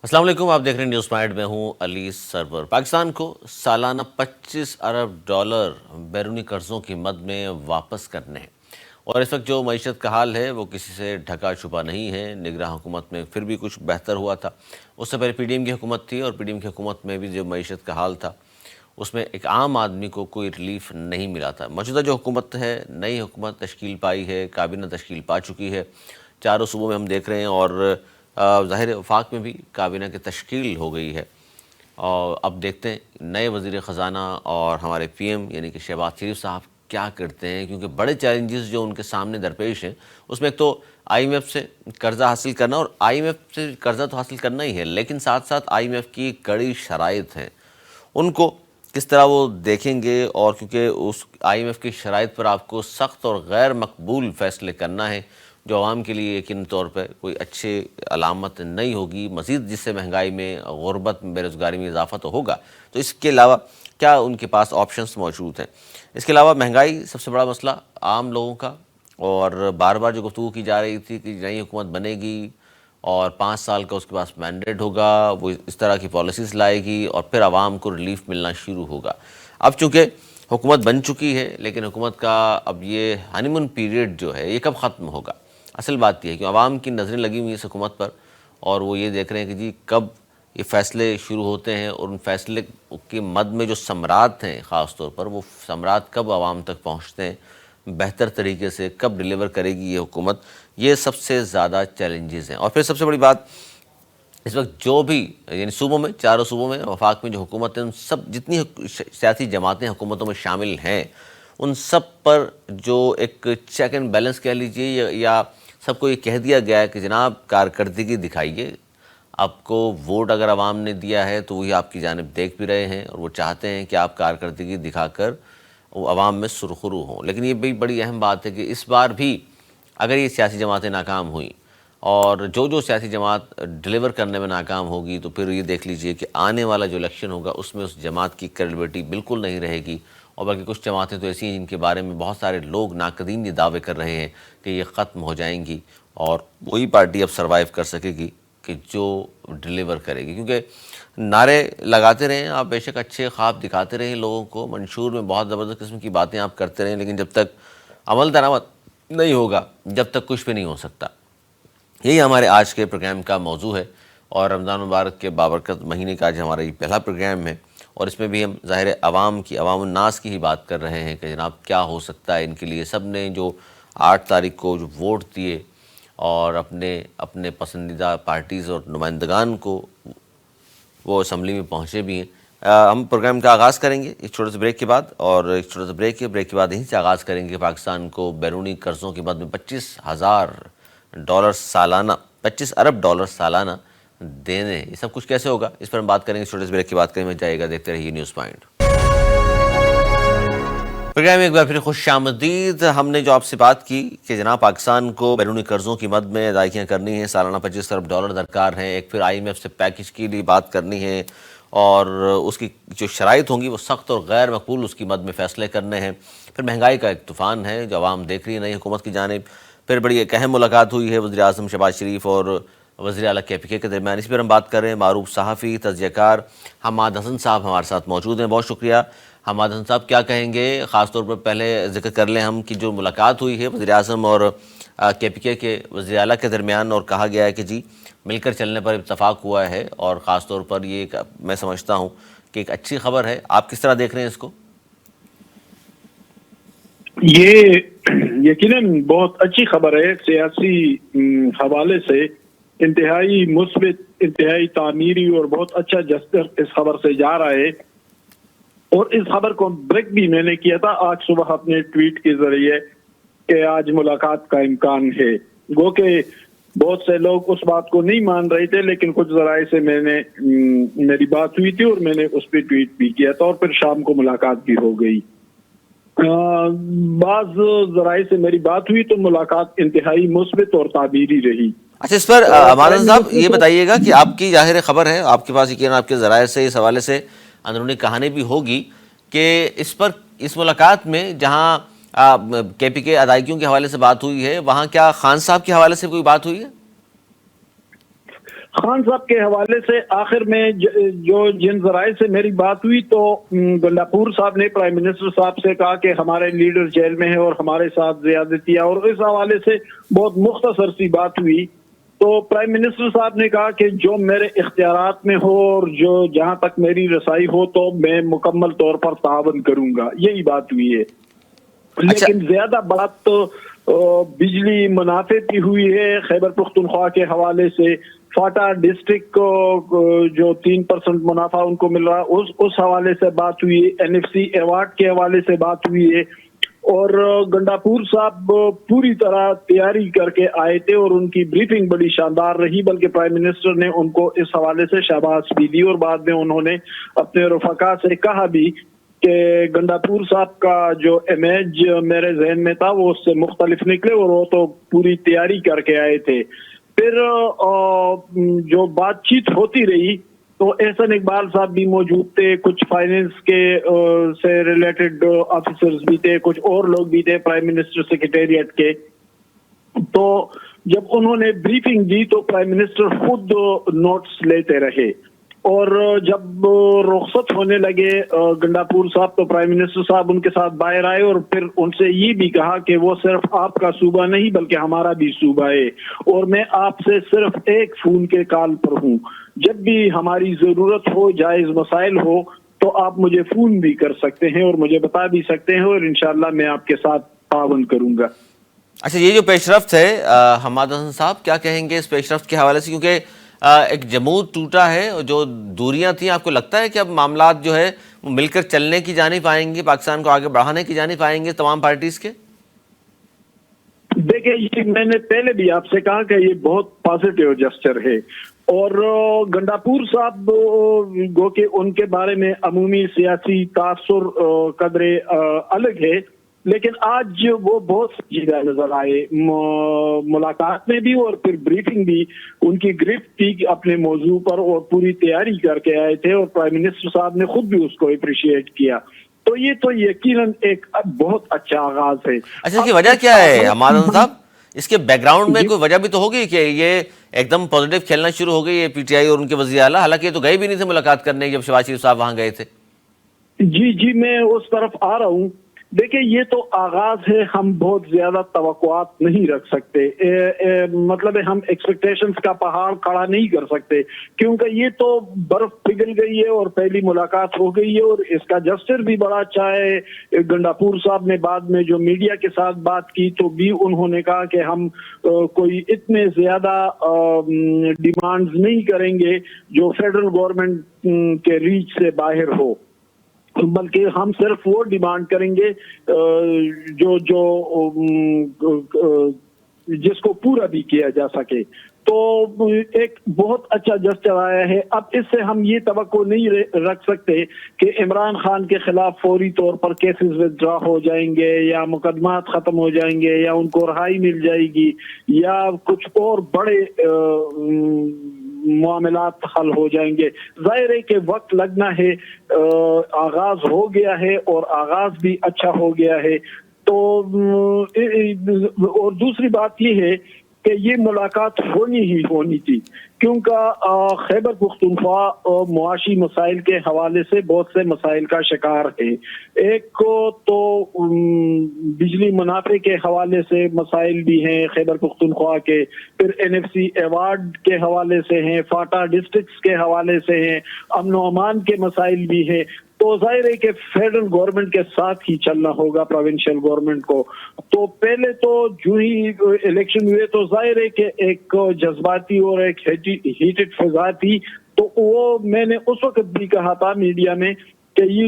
السلام علیکم، آپ دیکھ رہے ہیں نیوز پوائنٹ میں ہوں علی سرور۔ پاکستان کو سالانہ 25 ارب ڈالر بیرونی قرضوں کی مد میں واپس کرنے ہیں، اور اس وقت جو معیشت کا حال ہے وہ کسی سے ڈھکا چھپا نہیں ہے۔ نگراں حکومت میں پھر بھی کچھ بہتر ہوا تھا، اس سے پہلے پی ڈی ایم کی حکومت تھی، اور پی ڈی ایم کی حکومت میں بھی جو معیشت کا حال تھا اس میں ایک عام آدمی کو کوئی ریلیف نہیں ملا تھا۔ موجودہ جو حکومت ہے، نئی حکومت تشکیل پائی ہے، کابینہ تشکیل پا چکی ہے، چاروں صوبوں میں ہم دیکھ رہے ہیں، اور ظاہر وفاق میں بھی کابینہ کی تشکیل ہو گئی ہے۔ اور اب دیکھتے ہیں نئے وزیر خزانہ اور ہمارے پی ایم یعنی کہ شہباز شریف صاحب کیا کرتے ہیں، کیونکہ بڑے چیلنجز جو ان کے سامنے درپیش ہیں اس میں ایک تو آئی ایم ایف سے قرضہ حاصل کرنا، اور آئی ایم ایف سے قرضہ تو حاصل کرنا ہی ہے، لیکن ساتھ ساتھ آئی ایم ایف کی کڑی شرائط ہیں، ان کو کس طرح وہ دیکھیں گے، اور کیونکہ اس آئی ایم ایف کی شرائط پر آپ کو سخت اور غیر مقبول فیصلے کرنا ہے جو عوام کے لیے یقینی طور پہ کوئی اچھے علامت نہیں ہوگی، مزید جس سے مہنگائی میں، غربت میں، بے روزگاری میں اضافہ تو ہوگا، تو اس کے علاوہ کیا ان کے پاس آپشنز موجود ہیں۔ اس کے علاوہ مہنگائی سب سے بڑا مسئلہ عام لوگوں کا، اور بار بار جو گفتگو کی جا رہی تھی کہ نئی حکومت بنے گی اور 5 سال کا اس کے پاس مینڈیٹ ہوگا، وہ اس طرح کی پالیسیز لائے گی اور پھر عوام کو ریلیف ملنا شروع ہوگا۔ اب چونکہ حکومت بن چکی ہے، لیکن حکومت کا اب یہ ہنی مون پیریڈ جو ہے یہ کب ختم ہوگا؟ اصل بات یہ ہے کہ عوام کی نظریں لگی ہوئی ہیں اس حکومت پر، اور وہ یہ دیکھ رہے ہیں کہ جی کب یہ فیصلے شروع ہوتے ہیں، اور ان فیصلے کی مد میں جو ثمرات ہیں خاص طور پر، وہ ثمرات کب عوام تک پہنچتے ہیں بہتر طریقے سے، کب ڈیلیور کرے گی یہ حکومت، یہ سب سے زیادہ چیلنجز ہیں۔ اور پھر سب سے بڑی بات، اس وقت جو بھی یعنی صوبوں میں، چاروں صوبوں میں، وفاق میں جو حکومت ہے، ان سب جتنی سیاسی جماعتیں حکومتوں میں شامل ہیں، ان سب پر جو ایک چیک اینڈ بیلنس کہہ لیجیے، یا سب کو یہ کہہ دیا گیا ہے کہ جناب کارکردگی دکھائیے، آپ کو ووٹ اگر عوام نے دیا ہے تو وہی آپ کی جانب دیکھ بھی رہے ہیں، اور وہ چاہتے ہیں کہ آپ کارکردگی دکھا کر وہ عوام میں سرخرو ہوں۔ لیکن یہ بھی بڑی اہم بات ہے کہ اس بار بھی اگر یہ سیاسی جماعتیں ناکام ہوئیں، اور جو سیاسی جماعت ڈیلیور کرنے میں ناکام ہوگی، تو پھر یہ دیکھ لیجئے کہ آنے والا جو الیکشن ہوگا اس میں اس جماعت کی کریڈیبلٹی بالکل نہیں رہے گی، اور بلکہ کچھ جماعتیں تو ایسی ہیں جن کے بارے میں بہت سارے لوگ ناقدین یہ دعوے کر رہے ہیں کہ یہ ختم ہو جائیں گی، اور وہی پارٹی اب سروائیو کر سکے گی کہ جو ڈیلیور کرے گی۔ کیونکہ نعرے لگاتے رہیں آپ، بے شک اچھے خواب دکھاتے رہیں لوگوں کو، منشور میں بہت زبردست قسم کی باتیں آپ کرتے رہیں، لیکن جب تک عمل درآمد نہیں ہوگا، جب تک کچھ بھی نہیں ہو سکتا۔ یہی ہمارے آج کے پروگرام کا موضوع ہے، اور رمضان مبارک کے بابرکت مہینے کا آج ہمارا یہ پہلا پروگرام ہے، اور اس میں بھی ہم ظاہر عوام الناس کی ہی بات کر رہے ہیں کہ جناب کیا ہو سکتا ہے ان کے لیے۔ سب نے جو 8 تاریخ کو جو ووٹ دیے اور اپنے پسندیدہ پارٹیز اور نمائندگان کو وہ اسمبلی میں پہنچے بھی ہیں۔ ہم پروگرام کا آغاز کریں گے ایک چھوٹے سے بریک کے بعد، اور ایک چھوٹا سا بریک کے بعد یہیں سے آغاز کریں گے پاکستان کو بیرونی قرضوں کے بعد میں 25 ارب ڈالر سالانہ دینے، یہ سب کچھ کیسے ہوگا، اس پر ہم بات کریں گے چھوٹے سے بریک کی بات کریں گے۔ جائے گا، دیکھتے رہیے نیوز پوائنٹ پروگرام میں ایک بار پھر خوش آمدید۔ ہم نے جو آپ سے بات کی کہ جناب پاکستان کو بیرونی قرضوں کی مد میں ادائیگیاں کرنی ہیں، سالانہ 25 ارب ڈالر درکار ہیں، ایک پھر آئی ایم ایف سے پیکج کے لیے بات کرنی ہے، اور اس کی جو شرائط ہوں گی وہ سخت اور غیر مقبول اس کی مد میں فیصلے کرنے ہیں، پھر مہنگائی کا ایک طوفان ہے جو عوام دیکھ رہی ہے نئی حکومت کی جانب، پھر بڑی ایک اہم ملاقات ہوئی ہے وزیر اعظم شہباز شریف اور وزیر اعلیٰ کے پی کے درمیان۔ اس پر ہم بات کر رہے ہیں معروف صحافی، تجزیہ کار حماد حسن صاحب ہمارے ساتھ موجود ہیں۔ بہت شکریہ حماد حسن صاحب، کیا کہیں گے؟ خاص طور پر پہلے ذکر کر لیں ہم کہ جو ملاقات ہوئی ہے وزیر اعظم اور کے پی کے وزیر اعلیٰ کے درمیان، اور کہا گیا ہے کہ جی مل کر چلنے پر اتفاق ہوا ہے، اور خاص طور پر یہ میں سمجھتا ہوں کہ ایک اچھی خبر ہے۔ آپ کس طرح دیکھ رہے ہیں اس کو؟ یہ یقیناً بہت اچھی خبر ہے، سیاسی حوالے سے انتہائی مثبت، انتہائی تعمیری اور بہت اچھا جسٹر اس خبر سے جا رہا ہے۔ اور اس خبر کو بریک بھی میں نے کیا تھا آج صبح اپنے ٹویٹ کے ذریعے کہ آج ملاقات کا امکان ہے، گو کہ بہت سے لوگ اس بات کو نہیں مان رہے تھے، لیکن کچھ ذرائع سے میری بات ہوئی تھی اور میں نے اس پہ ٹویٹ بھی کیا تھا، اور پھر شام کو ملاقات بھی ہو گئی۔ بعض ذرائع سے میری بات ہوئی تو ملاقات انتہائی مثبت اور تعبیری رہی۔ اچھا، اس پر حماد حسن صاحب یہ بتائیے گا کہ آپ کی ظاہر خبر ہے، آپ کے پاس یقیناً آپ کے ذرائع سے اس حوالے سے اندرونی کہانی بھی ہوگی کہ اس ملاقات میں جہاں کے پی کے ادائیگیوں کے حوالے سے بات ہوئی ہے، وہاں کیا خان صاحب کے حوالے سے کوئی بات ہوئی ہے؟ خان صاحب کے حوالے سے آخر میں جو جن ذرائع سے میری بات ہوئی تو گنڈاپور صاحب نے پرائم منسٹر صاحب سے کہا کہ ہمارے لیڈر جیل میں ہیں اور ہمارے ساتھ زیادتیاں، اور اس حوالے سے بہت مختصر سی بات ہوئی تو پرائم منسٹر صاحب نے کہا کہ جو میرے اختیارات میں ہو اور جو جہاں تک میری رسائی ہو تو میں مکمل طور پر تعاون کروں گا، یہی بات ہوئی ہے۔ لیکن زیادہ بات تو بجلی منافع کی ہوئی ہے خیبر پختونخوا کے حوالے سے۔ فاٹا ڈسٹرکٹ کو جو 3% منافع ان کو مل رہا اس حوالے سے بات ہوئی ہے، NFC ایوارڈ کے حوالے سے بات ہوئی ہے، اور گنڈاپور صاحب پوری طرح تیاری کر کے آئے تھے اور ان کی بریفنگ بڑی شاندار رہی، بلکہ پرائم منسٹر نے ان کو اس حوالے سے شاباش بھی دی، اور بعد میں انہوں نے اپنے رفقا سے کہا بھی کہ گنڈاپور صاحب کا جو امیج میرے ذہن میں تھا وہ اس سے مختلف نکلے، اور وہ تو پوری تیاری کر کے آئے تھے۔ پھر جو بات چیت ہوتی رہی تو احسن اقبال صاحب بھی موجود تھے، کچھ فائنینس کے سے ریلیٹڈ آفیسرز بھی تھے، کچھ اور لوگ بھی تھے پرائم منسٹر سیکریٹریٹ کے۔ تو جب انہوں نے بریفنگ دی تو پرائم منسٹر خود نوٹس لیتے رہے، اور جب رخصت ہونے لگے گنڈاپور صاحب تو پرائم منسٹر صاحب ان کے ساتھ باہر آئے اور پھر ان سے یہ بھی کہا کہ وہ صرف آپ کا صوبہ نہیں بلکہ ہمارا بھی صوبہ ہے، اور میں آپ سے صرف ایک فون کے کال پر ہوں، جب بھی ہماری ضرورت ہو، جائز مسائل ہو تو آپ مجھے فون بھی کر سکتے ہیں اور مجھے بتا بھی سکتے ہیں، اور انشاءاللہ میں آپ کے ساتھ تعاون کروں گا۔ اچھا، یہ جو پیش رفت ہے حماد حسن صاحب، کیا کہیں گے اس پیش رفت کے حوالے سے؟ کیونکہ ایک جمود ٹوٹا ہے اور جو دوریاں تھیں، آپ کو لگتا ہے کہ اب معاملات جو ہے وہ مل کر چلنے کی جانب آئیں گے، پاکستان کو آگے بڑھانے کی جانب آئیں گے تمام پارٹیز کے؟ دیکھیں، یہ میں نے پہلے بھی آپ سے کہا کہ یہ بہت پازیٹیو جسچر ہے، اور گنڈاپور صاحب گو کہ ان کے بارے میں عمومی سیاسی تاثر قدرے الگ ہے، لیکن آج وہ بہت سنجیدہ نظر آئے ملاقات میں بھی، اور پھر بریفنگ بھی ان کی گرفت تھی اپنے موضوع پر، اور پوری تیاری کر کے آئے تھے، اور پرائم منسٹر صاحب نے خود بھی اس کو اپریشیٹ کیا، تو یہ تو یقیناً ایک بہت اچھا آغاز ہے۔ اچھا، اس کی وجہ کیا ہے حماد حسن صاحب؟ اس کے بیک گراؤنڈ میں کوئی وجہ بھی تو ہوگی کہ یہ ایک دم پازیٹیو کھیلنا شروع ہو گئی ہے پی ٹی آئی اور ان کے وزیر اعلیٰ، حالانکہ یہ تو گئے بھی نہیں تھے ملاقات کرنے جب شہباز شریف صاحب وہاں گئے تھے۔ جی میں اس طرف آ رہا ہوں۔ دیکھیں، یہ تو آغاز ہے، ہم بہت زیادہ توقعات نہیں رکھ سکتے، مطلب ہم ایکسپیکٹیشنز کا پہاڑ کھڑا نہیں کر سکتے، کیونکہ یہ تو برف پگھل گئی ہے اور پہلی ملاقات ہو گئی ہے، اور اس کا جسچر بھی بڑا اچھا ہے۔ گنڈاپور صاحب نے بعد میں جو میڈیا کے ساتھ بات کی تو بھی انہوں نے کہا کہ ہم کوئی اتنے زیادہ ڈیمانڈز نہیں کریں گے جو فیڈرل گورنمنٹ کے ریچ سے باہر ہو، بلکہ ہم صرف وہ ڈیمانڈ کریں گے جس کو پورا بھی کیا جا سکے۔ تو ایک بہت اچھا جسچر آیا ہے۔ اب اس سے ہم یہ توقع نہیں رکھ سکتے کہ عمران خان کے خلاف فوری طور پر کیسز ودرا ہو جائیں گے، یا مقدمات ختم ہو جائیں گے، یا ان کو رہائی مل جائے گی، یا کچھ اور بڑے معاملات حل ہو جائیں گے۔ ظاہر ہے کہ وقت لگنا ہے، آغاز ہو گیا ہے اور آغاز بھی اچھا ہو گیا ہے۔ تو اور دوسری بات یہ ہے کہ یہ ملاقات ہونی ہی ہونی تھی، کیونکہ خیبر پختونخوا معاشی مسائل کے حوالے سے بہت سے مسائل کا شکار ہے۔ ایک کو تو بجلی منافع کے حوالے سے مسائل بھی ہیں خیبر پختونخوا کے، پھر NFC ایوارڈ کے حوالے سے ہیں، فاٹا ڈسٹرکٹس کے حوالے سے ہیں، امن و امان کے مسائل بھی ہیں۔ تو ظاہر ہے کہ فیڈرل گورنمنٹ کے ساتھ ہی چلنا ہوگا پروونشل گورنمنٹ کو۔ تو پہلے تو جو ہی الیکشن ہوئے تو ظاہر ہے کہ ایک جذباتی اور ایک ہیٹڈ فضا تھی، تو وہ میں نے اس وقت بھی کہا تھا میڈیا میں کہ یہ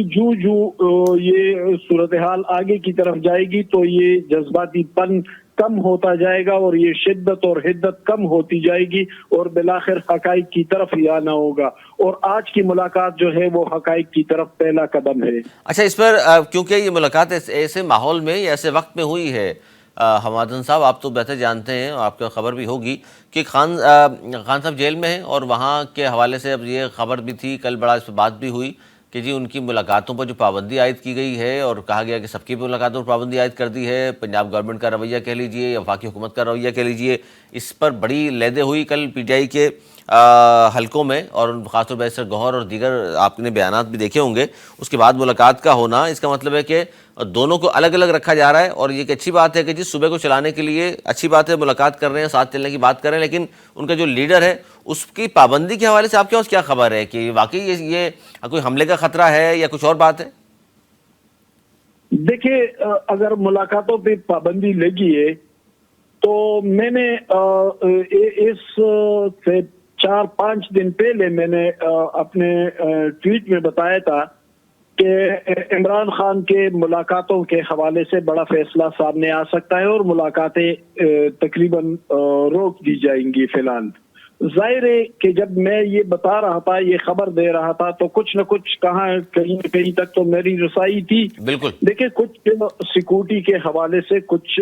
یہ صورتحال آگے کی طرف جائے گی تو یہ جذباتی پن کم ہوتا جائے گا اور یہ شدت اور حدت کم ہوتی جائے گی، اور بالآخر حقائق کی طرف ہی آنا ہوگا، اور آج کی ملاقات جو ہے وہ حقائق کی طرف پہلا قدم ہے۔ اچھا، اس پر کیونکہ یہ ملاقات ایسے ماحول میں یا ایسے وقت میں ہوئی ہے، حماد حسن صاحب آپ تو بہتر جانتے ہیں اور آپ کو خبر بھی ہوگی کہ خان صاحب جیل میں ہیں، اور وہاں کے حوالے سے اب یہ خبر بھی تھی، کل بڑا اس پہ بات بھی ہوئی کہ جی ان کی ملاقاتوں پر جو پابندی عائد کی گئی ہے اور کہا گیا کہ سب کی ملاقاتوں پر پابندی عائد کر دی ہے، پنجاب گورنمنٹ کا رویہ کہہ لیجئے یا وفاقی حکومت کا رویہ کہہ لیجئے، اس پر بڑی لیدیں ہوئی کل پی ٹی آئی کے حلقوں میں، اور خاص طور پہ سر گوہر اور دیگر آپ نے بیانات بھی دیکھے ہوں گے۔ اس کے بعد ملاقات کا ہونا، اس کا مطلب ہے کہ دونوں کو الگ الگ رکھا جا رہا ہے، اور یہ ایک اچھی بات ہے کہ جی صوبے کو چلانے کے لیے اچھی بات ہے، ملاقات کر رہے ہیں، ساتھ چلنے کی بات کر رہے ہیں، لیکن ان کا جو لیڈر ہے اس کی پابندی کے حوالے سے آپ کے پاس کیا خبر ہے کہ واقعی یہ کوئی حملے کا خطرہ ہے یا کچھ اور بات ہے؟ دیکھیے، اگر ملاقاتوں پہ پابندی لگی ہے تو میں نے اس سے 4-5 دن پہلے میں نے اپنے ٹویٹ میں بتایا تھا کہ عمران خان کے ملاقاتوں کے حوالے سے بڑا فیصلہ سامنے آ سکتا ہے اور ملاقاتیں تقریباً روک دی جائیں گی فی الحال۔ ظاہر ہے کہ جب میں یہ بتا رہا تھا، یہ خبر دے رہا تھا، تو کچھ نہ کچھ کہیں تک تو میری رسائی تھی۔ بالکل۔ دیکھیں، کچھ سیکورٹی کے حوالے سے کچھ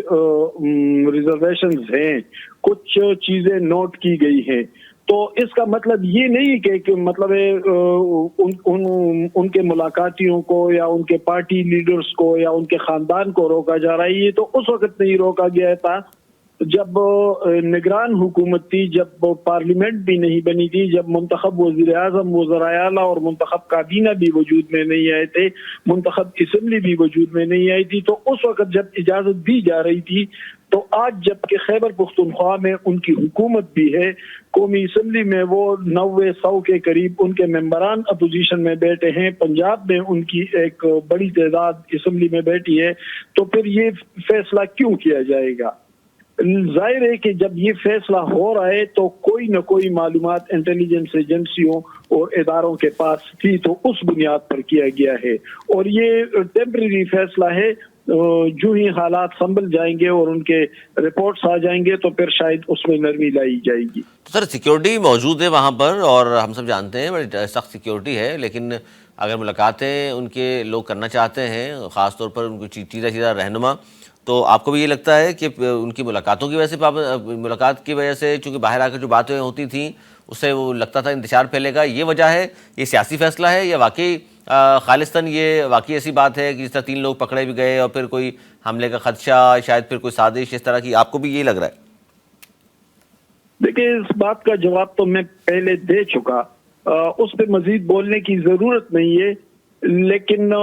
ریزرویشنز ہیں، کچھ چیزیں نوٹ کی گئی ہیں، تو اس کا مطلب یہ نہیں کہ مطلب ان کے ملاقاتیوں کو یا ان کے پارٹی لیڈرز کو یا ان کے خاندان کو روکا جا رہا ہے۔ یہ تو اس وقت نہیں روکا گیا تھا جب نگران حکومت تھی، جب پارلیمنٹ بھی نہیں بنی تھی، جب منتخب وزیر اعظم، وزرائے اعلیٰ اور منتخب کابینہ بھی وجود میں نہیں آئے تھے، منتخب اسمبلی بھی وجود میں نہیں آئی تھی، تو اس وقت جب اجازت دی جا رہی تھی، تو آج جب کہ خیبر پختونخوا میں ان کی حکومت بھی ہے، قومی اسمبلی میں وہ 90-100 کے قریب ان کے ممبران اپوزیشن میں بیٹھے ہیں، پنجاب میں ان کی ایک بڑی تعداد اسمبلی میں بیٹھی ہے، تو پھر یہ فیصلہ کیوں کیا جائے گا؟ ظاہر ہے کہ جب یہ فیصلہ ہو رہا ہے تو کوئی نہ کوئی معلومات انٹیلیجنس ایجنسیوں اور اداروں کے پاس تھی، تو اس بنیاد پر کیا گیا ہے، اور یہ ٹیمپریری فیصلہ ہے۔ جو ہی حالات سنبھل جائیں گے اور ان کے رپورٹس آ جائیں گے تو پھر شاید اس میں نرمی لائی جائے گی۔ سر سیکیورٹی موجود ہے وہاں پر، اور ہم سب جانتے ہیں بڑی سخت سیکیورٹی ہے، لیکن اگر ملاقاتیں ان کے لوگ کرنا چاہتے ہیں، خاص طور پر ان کو چیزہ رہنما، تو آپ کو بھی یہ لگتا ہے کہ ان کی ملاقاتوں کی وجہ سے، ملاقات کی وجہ سے چونکہ باہر آ کر جو باتیں ہوتی تھیں اس سے وہ لگتا تھا انتشار پھیلے گا، یہ وجہ ہے، یہ سیاسی فیصلہ ہے، یا واقعی خالصتاً یہ واقعی ایسی بات ہے کہ جس طرح 3 لوگ پکڑے بھی گئے اور پھر کوئی حملے کا خدشہ، شاید پھر کوئی سازش اس طرح کی، آپ کو بھی یہی لگ رہا ہے؟ دیکھیں، اس بات کا جواب تو میں پہلے دے چکا، اس پہ مزید بولنے کی ضرورت نہیں ہے، لیکن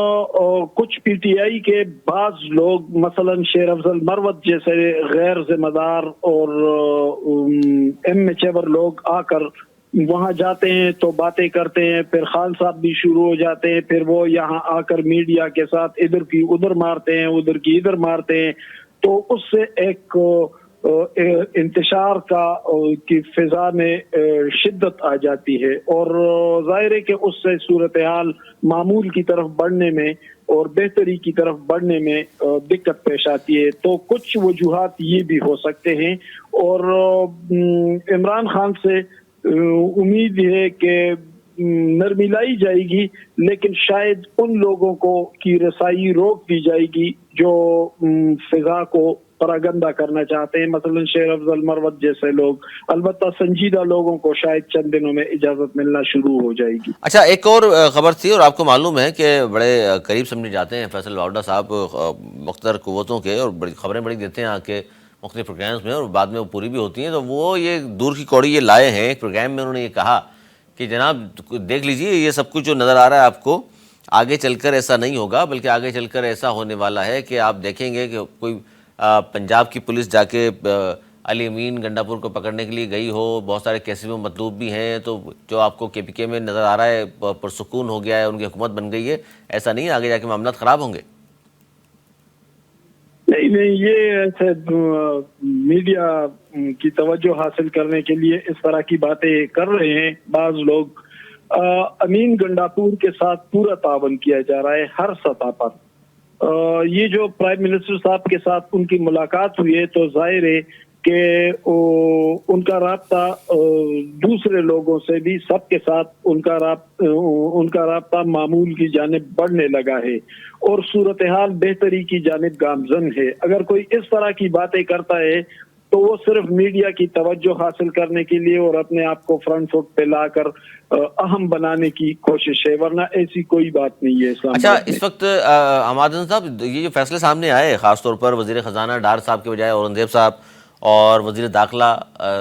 کچھ پی ٹی آئی کے بعض لوگ، مثلا شیر افضل مروت جیسے غیر ذمہ دار اور ایم ایچ لوگ آ کر وہاں جاتے ہیں تو باتیں کرتے ہیں، پھر خان صاحب بھی شروع ہو جاتے ہیں، پھر وہ یہاں آ کر میڈیا کے ساتھ ادھر کی ادھر مارتے ہیں، ادھر کی ادھر مارتے ہیں، تو اس سے ایک انتشار کی فضا میں شدت آ جاتی ہے، اور ظاہر ہے کہ اس سے صورتحال معمول کی طرف بڑھنے میں اور بہتری کی طرف بڑھنے میں دقت پیش آتی ہے۔ تو کچھ وجوہات یہ بھی ہو سکتے ہیں، اور عمران خان سے امید ہے کہ نرمی لائی جائے گی، لیکن شاید ان لوگوں کو کی رسائی روک دی جائے گی جو فضا کو پراگندہ کرنا چاہتے ہیں، مثلا شیر افضل مروت جیسے لوگ۔ البتہ سنجیدہ لوگوں کو شاید چند دنوں میں اجازت ملنا شروع ہو جائے گی۔ اچھا، ایک اور خبر تھی، اور آپ کو معلوم ہے کہ بڑے قریب سمجھے جاتے ہیں فیصل واوڈا صاحب مختلف قوتوں کے، اور بڑی خبریں بڑی دیتے ہیں آ کے مختلف پروگرامز میں، اور بعد میں وہ پوری بھی ہوتی ہیں، تو وہ یہ دور کی کوڑی یہ لائے ہیں ایک پروگرام میں، انہوں نے یہ کہا کہ جناب دیکھ لیجئے، یہ سب کچھ جو نظر آ رہا ہے آپ کو، آگے چل کر ایسا نہیں ہوگا، بلکہ آگے چل کر ایسا ہونے والا ہے کہ آپ دیکھیں گے کہ کوئی پنجاب کی پولیس جا کے علی امین گنڈا پور کو پکڑنے کے لیے گئی ہو، بہت سارے کیسز میں مطلوب بھی ہیں، تو جو آپ کو کے پی کے میں نظر آ رہا ہے پرسکون ہو گیا ہے، ان کی حکومت بن گئی ہے، ایسا نہیں، آگے جا کے معاملات خراب ہوں گے؟ نہیں، یہ ایسے میڈیا کی توجہ حاصل کرنے کے لیے اس طرح کی باتیں کر رہے ہیں بعض لوگ۔ امین گنڈاپور کے ساتھ پورا تعاون کیا جا رہا ہے ہر سطح پر۔ یہ جو پرائم منسٹر صاحب کے ساتھ ان کی ملاقات ہوئی ہے تو ظاہر ہے کہ ان کا رابطہ دوسرے لوگوں سے بھی، سب کے ساتھ ان کا رابطہ معمول کی جانب بڑھنے لگا ہے، اور صورتحال بہتری کی جانب گامزن ہے۔ اگر کوئی اس طرح کی باتیں کرتا ہے تو وہ صرف میڈیا کی توجہ حاصل کرنے کے لیے اور اپنے آپ کو فرنٹ فٹ پہ لا کر اہم بنانے کی کوشش ہے، ورنہ ایسی کوئی بات نہیں ہے اسلام اچھا، آباد میں۔ اس وقت حماد صاحب یہ جو فیصلے سامنے آئے خاص طور پر وزیر خزانہ ڈار صاحب کے بجائے اورنگزیب صاحب اور وزیر داخلہ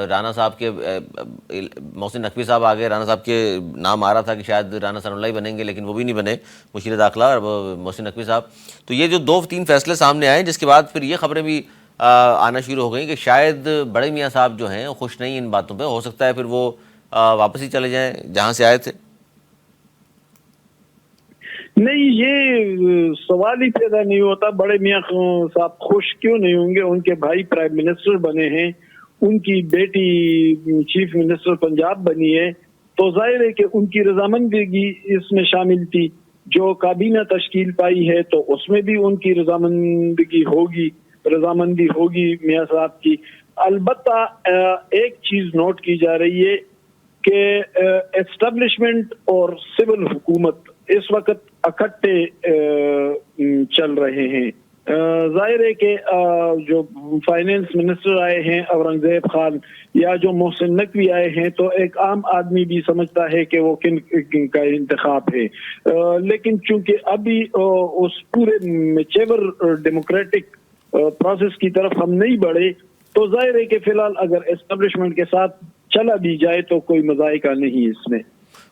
رانا صاحب کے محسن نقوی صاحب آگے، رانا صاحب کے نام آ رہا تھا کہ شاید رانا ثناء اللہ بنیں گے، لیکن وہ بھی نہیں بنے، مشیر داخلہ اور محسن نقوی صاحب۔ تو یہ جو 2-3 فیصلے سامنے آئے، جس کے بعد پھر یہ خبریں بھی آنا شروع ہو گئیں کہ شاید بڑے میاں صاحب جو ہیں خوش نہیں ان باتوں پہ، ہو سکتا ہے پھر وہ واپس ہی چلے جائیں جہاں سے آئے تھے۔ نہیں، یہ سوال ہی پیدا نہیں ہوتا بڑے میاں صاحب خوش کیوں نہیں ہوں گے، ان کے بھائی پرائم منسٹر بنے ہیں، ان کی بیٹی چیف منسٹر پنجاب بنی ہے، تو ظاہر ہے کہ ان کی رضامندگی اس میں شامل تھی۔ جو کابینہ تشکیل پائی ہے تو اس میں بھی ان کی رضامندی ہوگی میاں صاحب کی۔ البتہ ایک چیز نوٹ کی جا رہی ہے کہ اسٹیبلشمنٹ اور سول حکومت اس وقت اکٹھے چل رہے ہیں۔ ظاہر ہے کہ جو فائنینس منسٹر آئے ہیں اورنگزیب خان یا جو محسن نقوی آئے ہیں، تو ایک عام آدمی بھی سمجھتا ہے کہ وہ کن کا انتخاب ہے، لیکن چونکہ ابھی اس پورے میچور ڈیموکریٹک پروسیس کی طرف ہم نہیں بڑھے، تو ظاہر ہے کہ فی الحال اگر اسٹیبلشمنٹ کے ساتھ چلا بھی جائے تو کوئی مذائقہ نہیں اس میں،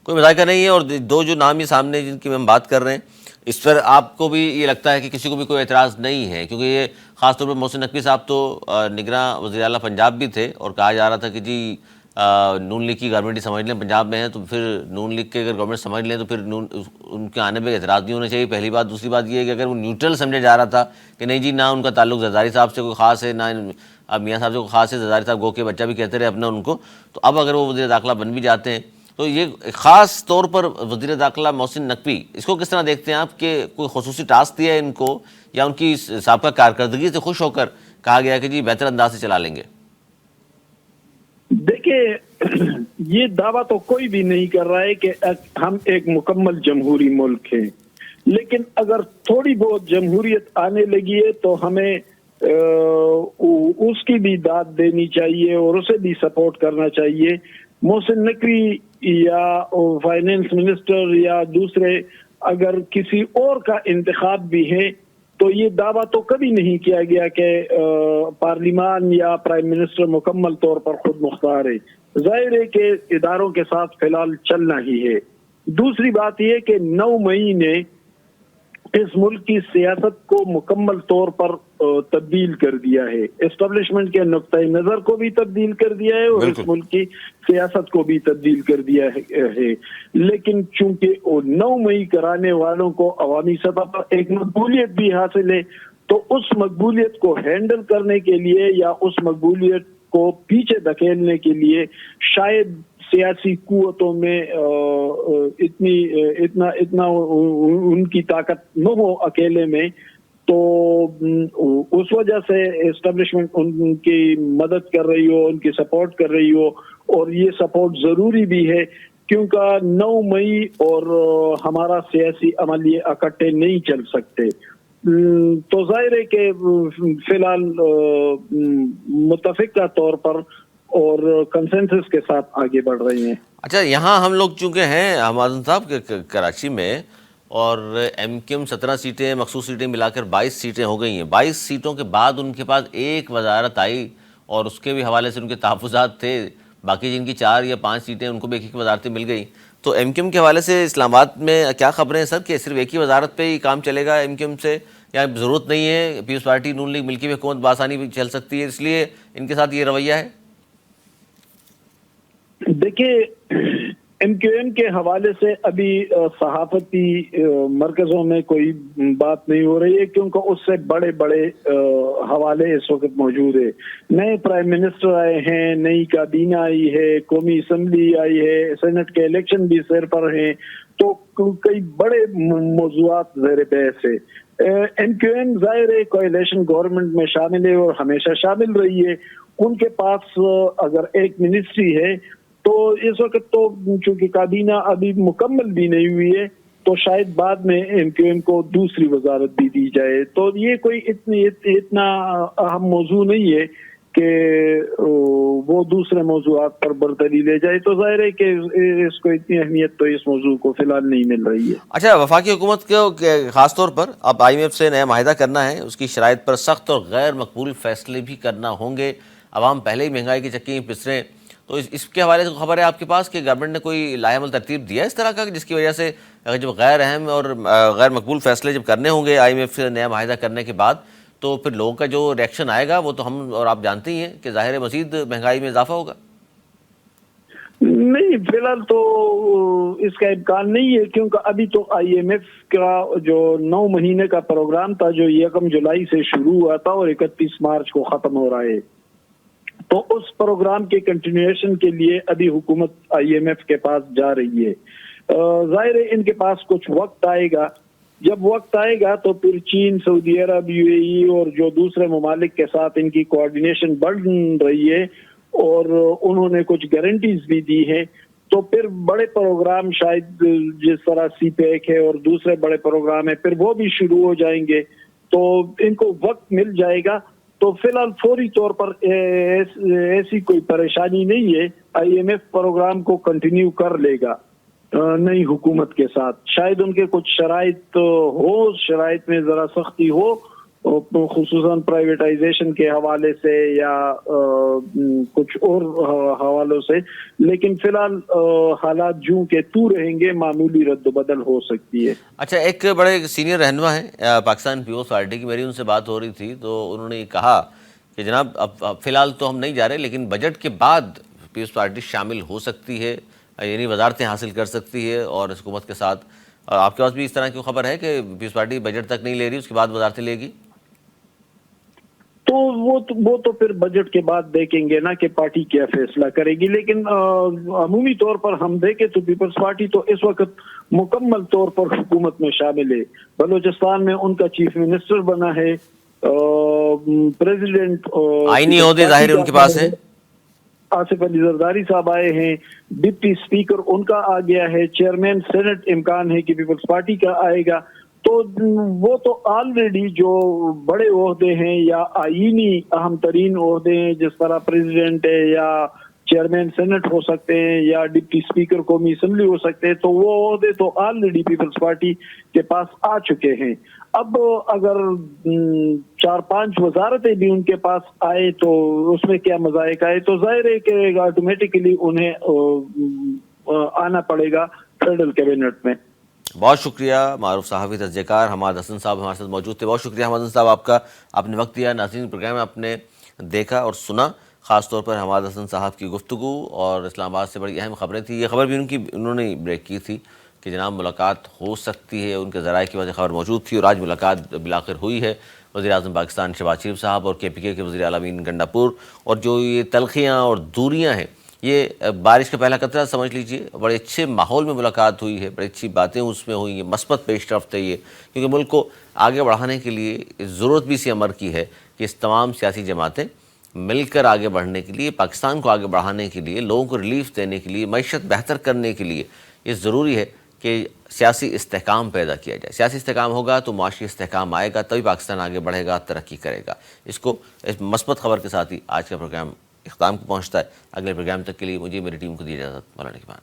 کوئی مذائقہ نہیں ہے۔ اور دو جو نام ہی سامنے جن کی ہم بات کر رہے ہیں، اس پر آپ کو بھی یہ لگتا ہے کہ کسی کو بھی کوئی اعتراض نہیں ہے؟ کیونکہ یہ خاص طور پر محسن نقوی صاحب تو نگراں وزیر اعلیٰ پنجاب بھی تھے، اور کہا جا رہا تھا کہ جی نون لیگ کی گورنمنٹ ہی سمجھ لیں پنجاب میں ہے، تو پھر نون لیگ کے اگر گورنمنٹ سمجھ لیں تو پھر ان کے آنے پہ اعتراض نہیں ہونا چاہیے، پہلی بات۔ دوسری بات یہ ہے کہ اگر وہ نیوٹرل سمجھا جا رہا تھا کہ نہیں جی، نہ ان کا تعلق زرداری صاحب سے کوئی خاص ہے، نہ اب میاں صاحب سے کوئی خاص ہے، زرداری صاحب گو کے بچہ بھی کہتے رہے اپنا ان کو، تو اب اگر وہ وزیر داخلہ بن بھی جاتے ہیں تو یہ خاص طور پر وزیر داخلہ محسن نقوی، اس کو کس طرح دیکھتے ہیں آپ کہ کوئی خصوصی ٹاسک دیا ہے ان کو، یا ان کی سابقہ کارکردگی سے خوش ہو کر کہا گیا کہ جی بہتر انداز سے چلا لیں گے؟ دیکھیں، یہ دعویٰ تو کوئی بھی نہیں کر رہا ہے کہ ہم ایک مکمل جمہوری ملک ہیں، لیکن اگر تھوڑی بہت جمہوریت آنے لگی ہے تو ہمیں اس کی بھی داد دینی چاہیے اور اسے بھی سپورٹ کرنا چاہیے۔ محسن نقوی یا فائنینس منسٹر یا دوسرے اگر کسی اور کا انتخاب بھی ہے تو یہ دعویٰ تو کبھی نہیں کیا گیا کہ پارلیمان یا پرائم منسٹر مکمل طور پر خود مختار ہے۔ ظاہر ہے کہ اداروں کے ساتھ فی الحال چلنا ہی ہے۔ دوسری بات یہ کہ 9 مئی نے اس ملک کی سیاست کو مکمل طور پر تبدیل کر دیا ہے، اسٹیبلشمنٹ کے نقطۂ نظر کو بھی تبدیل کر دیا ہے اور اس ملک کی سیاست کو بھی تبدیل کر دیا ہے، لیکن چونکہ 9 مئی کرانے والوں کو عوامی سطح پر ایک مقبولیت بھی حاصل ہے، تو اس مقبولیت کو ہینڈل کرنے کے لیے یا اس مقبولیت کو پیچھے دھکیلنے کے لیے شاید سیاسی قوتوں میں اتنا ان کی طاقت نہ ہو اکیلے میں، تو اس وجہ سے اسٹیبلشمنٹ ان کی مدد کر رہی ہو، ان کی سپورٹ کر رہی ہو، اور یہ سپورٹ ضروری بھی ہے کیونکہ 9 مئی اور ہمارا سیاسی عمل یہ اکٹھے نہیں چل سکتے۔ تو ظاہر ہے کہ فی الحال متفقہ طور پر اور کنسنسس کے ساتھ آگے بڑھ رہی ہیں۔ اچھا، یہاں ہم لوگ چونکہ ہیں حماد صاحب کے کراچی میں، اور ایم کیو ایم 17 سیٹیں مخصوص سیٹیں ملا کر 22 سیٹیں ہو گئی ہیں، 22 سیٹوں کے بعد ان کے پاس ایک وزارت آئی، اور اس کے بھی حوالے سے ان کے تحفظات تھے، باقی جن کی 4 یا 5 سیٹیں ان کو بھی ایک وزارتیں مل گئی۔ تو ایم کیو ایم کے حوالے سے اسلام آباد میں کیا خبریں ہیں سر، کہ صرف ایک ہی وزارت پہ ہی کام چلے گا ایم کیو ایم سے، یا ضرورت نہیں ہے، پیپلز پارٹی نون لیگ ملکی حکومت بآسانی بھی چل سکتی ہے، اس لیے ان کے ساتھ یہ رویہ ہے؟ دیکھیں، ایم کیو ایم کے حوالے سے ابھی صحافتی مرکزوں میں کوئی بات نہیں ہو رہی ہے، کیونکہ اس سے بڑے بڑے حوالے اس وقت موجود ہے۔ نئے پرائم منسٹر آئے ہیں، نئی کابینہ آئی ہے، قومی اسمبلی آئی ہے، سینٹ کے الیکشن بھی سر پر ہیں، تو کئی بڑے موضوعات زیر بحث ہے۔ ایم کیو ایم ظاہر ہے کولیشن گورنمنٹ میں شامل ہے اور ہمیشہ شامل رہی ہے۔ ان کے پاس اگر ایک منسٹری ہے تو اس وقت تو چونکہ کابینہ ابھی مکمل بھی نہیں ہوئی ہے، تو شاید بعد میں ایم کیو ایم کو دوسری وزارت بھی دی جائے، تو یہ کوئی اتنا اہم موضوع نہیں ہے کہ وہ دوسرے موضوعات پر برتری لے جائے، تو ظاہر ہے کہ اس کو اتنی اہمیت تو اس موضوع کو فی الحال نہیں مل رہی ہے۔ اچھا، وفاقی حکومت کو خاص طور پر اب آئی ایم ایف سے نیا معاہدہ کرنا ہے، اس کی شرائط پر سخت اور غیر مقبول فیصلے بھی کرنا ہوں گے، عوام پہلے ہی مہنگائی کی چکی پس رہے ہیں، تو اس کے حوالے سے خبر ہے آپ کے پاس کہ گورنمنٹ نے کوئی لائحہ عمل ترتیب دیا ہے اس طرح کا، جس کی وجہ سے جب غیر اہم اور غیر مقبول فیصلے جب کرنے ہوں گے آئی ایم ایف سے نیا معاہدہ کرنے کے بعد، تو پھر لوگوں کا جو ریئیکشن آئے گا وہ تو ہم اور آپ جانتے ہی ہیں کہ ظاہر ہے مزید مہنگائی میں اضافہ ہوگا؟ نہیں، فی الحال تو اس کا امکان نہیں ہے، کیونکہ ابھی تو آئی ایم ایف کا جو 9 مہینے کا پروگرام تھا جو 1 جولائی سے شروع ہوا تھا اور 31 مارچ کو ختم ہو رہا ہے، تو اس پروگرام کے کنٹینیوشن کے لیے ابھی حکومت آئی ایم ایف کے پاس جا رہی ہے۔ ظاہر ہے ان کے پاس کچھ وقت آئے گا، جب وقت آئے گا تو پھر چین، سعودی عرب، یو اے ای اور جو دوسرے ممالک کے ساتھ ان کی کوآرڈینیشن بڑھ رہی ہے اور انہوں نے کچھ گارنٹیز بھی دی ہیں، تو پھر بڑے پروگرام شاید جس طرح سی پیک ہے اور دوسرے بڑے پروگرام ہیں پھر وہ بھی شروع ہو جائیں گے، تو ان کو وقت مل جائے گا۔ تو فی الحال فوری طور پر ایسی کوئی پریشانی نہیں ہے، آئی ایم ایف پروگرام کو کنٹینیو کر لے گا نئی حکومت کے ساتھ۔ شاید ان کے کچھ شرائط ہو، شرائط میں ذرا سختی ہو، خصوصاً پرائیویٹائزیشن کے حوالے سے یا کچھ اور حوالوں سے، لیکن فی الحال حالات جوں کے تو رہیں گے، معمولی رد و بدل ہو سکتی ہے۔ اچھا، ایک بڑے سینئر رہنما ہیں پاکستان پیپلز پارٹی کی، میری ان سے بات ہو رہی تھی تو انہوں نے یہ کہا کہ جناب اب فی الحال تو ہم نہیں جا رہے، لیکن بجٹ کے بعد پیپلز پارٹی شامل ہو سکتی ہے، یعنی وزارتیں حاصل کر سکتی ہے اور اس حکومت کے ساتھ۔ آپ کے پاس بھی اس طرح کی خبر ہے کہ پیپلز پارٹی بجٹ تک نہیں لے رہی، اس کے بعد وزارتیں لے گی؟ تو وہ تو پھر بجٹ کے بعد دیکھیں گے نا کہ پارٹی کیا فیصلہ کرے گی، لیکن عمومی طور پر ہم دیکھیں تو پیپلز پارٹی تو اس وقت مکمل طور پر حکومت میں شامل ہے۔ بلوچستان میں ان کا چیف منسٹر بنا ہے، پریزیڈنٹ آئینی عہدے ظاہر ان کے پاس ہیں، آصف علی زرداری صاحب آئے ہیں، ڈپٹی اسپیکر ان کا آ گیا ہے، چیئرمین سینٹ امکان ہے کہ پیپلز پارٹی کا آئے گا، تو وہ تو آلریڈی جو بڑے عہدے ہیں یا آئینی اہم ترین عہدے ہیں، جس طرح پریزیڈنٹ ہے یا چیئرمین سینٹ ہو سکتے ہیں یا ڈپٹی اسپیکر قومی اسمبلی ہو سکتے ہیں، تو وہ عہدے تو آلریڈی پیپلز پارٹی کے پاس آ چکے ہیں۔ اب اگر 4-5 وزارتیں بھی ان کے پاس آئے تو اس میں کیا مذائق آئے، تو ظاہر ہے کہ آٹومیٹکلی انہیں آنا پڑے گا فیڈرل کیبنٹ میں۔ بہت شکریہ معروف صحافی تجزیہ کار حماد حسن صاحب ہمارے ساتھ موجود تھے۔ بہت شکریہ حماد حسن صاحب آپ کا، آپ نے وقت دیا۔ ناظرین، پروگرام آپ نے دیکھا اور سنا، خاص طور پر حماد حسن صاحب کی گفتگو اور اسلام آباد سے بڑی اہم خبریں تھیں۔ یہ خبر بھی انہوں نے بریک کی تھی کہ جناب ملاقات ہو سکتی ہے، ان کے ذرائع کی وجہ خبر موجود تھی اور آج ملاقات بالآخر ہوئی ہے۔ وزیر اعظم پاکستان شہباز شریف صاحب اور کے پی کے وزیر اعلیٰ امین گنڈاپور، اور جو یہ تلخیاں اور دوریاں ہیں یہ بارش کا پہلا قطرہ سمجھ لیجئے۔ بڑے اچھے ماحول میں ملاقات ہوئی ہے، بڑی اچھی باتیں اس میں ہوئی ہیں، مثبت پیش رفت ہے یہ، کیونکہ ملک کو آگے بڑھانے کے لیے ضرورت بھی اسی امر کی ہے کہ اس تمام سیاسی جماعتیں مل کر آگے بڑھنے کے لیے، پاکستان کو آگے بڑھانے کے لیے، لوگوں کو ریلیف دینے کے لیے، معیشت بہتر کرنے کے لیے یہ ضروری ہے کہ سیاسی استحکام پیدا کیا جائے۔ سیاسی استحکام ہوگا تو معاشی استحکام آئے گا، تبھی پاکستان آگے بڑھے گا، ترقی کرے گا۔ اس مثبت خبر کے ساتھ ہی آج کا پروگرام اختتام کو پہنچتا ہے۔ اگلے پروگرام تک کے لیے مجھے میری ٹیم کو دی اجازت۔ مولانا نگہبان۔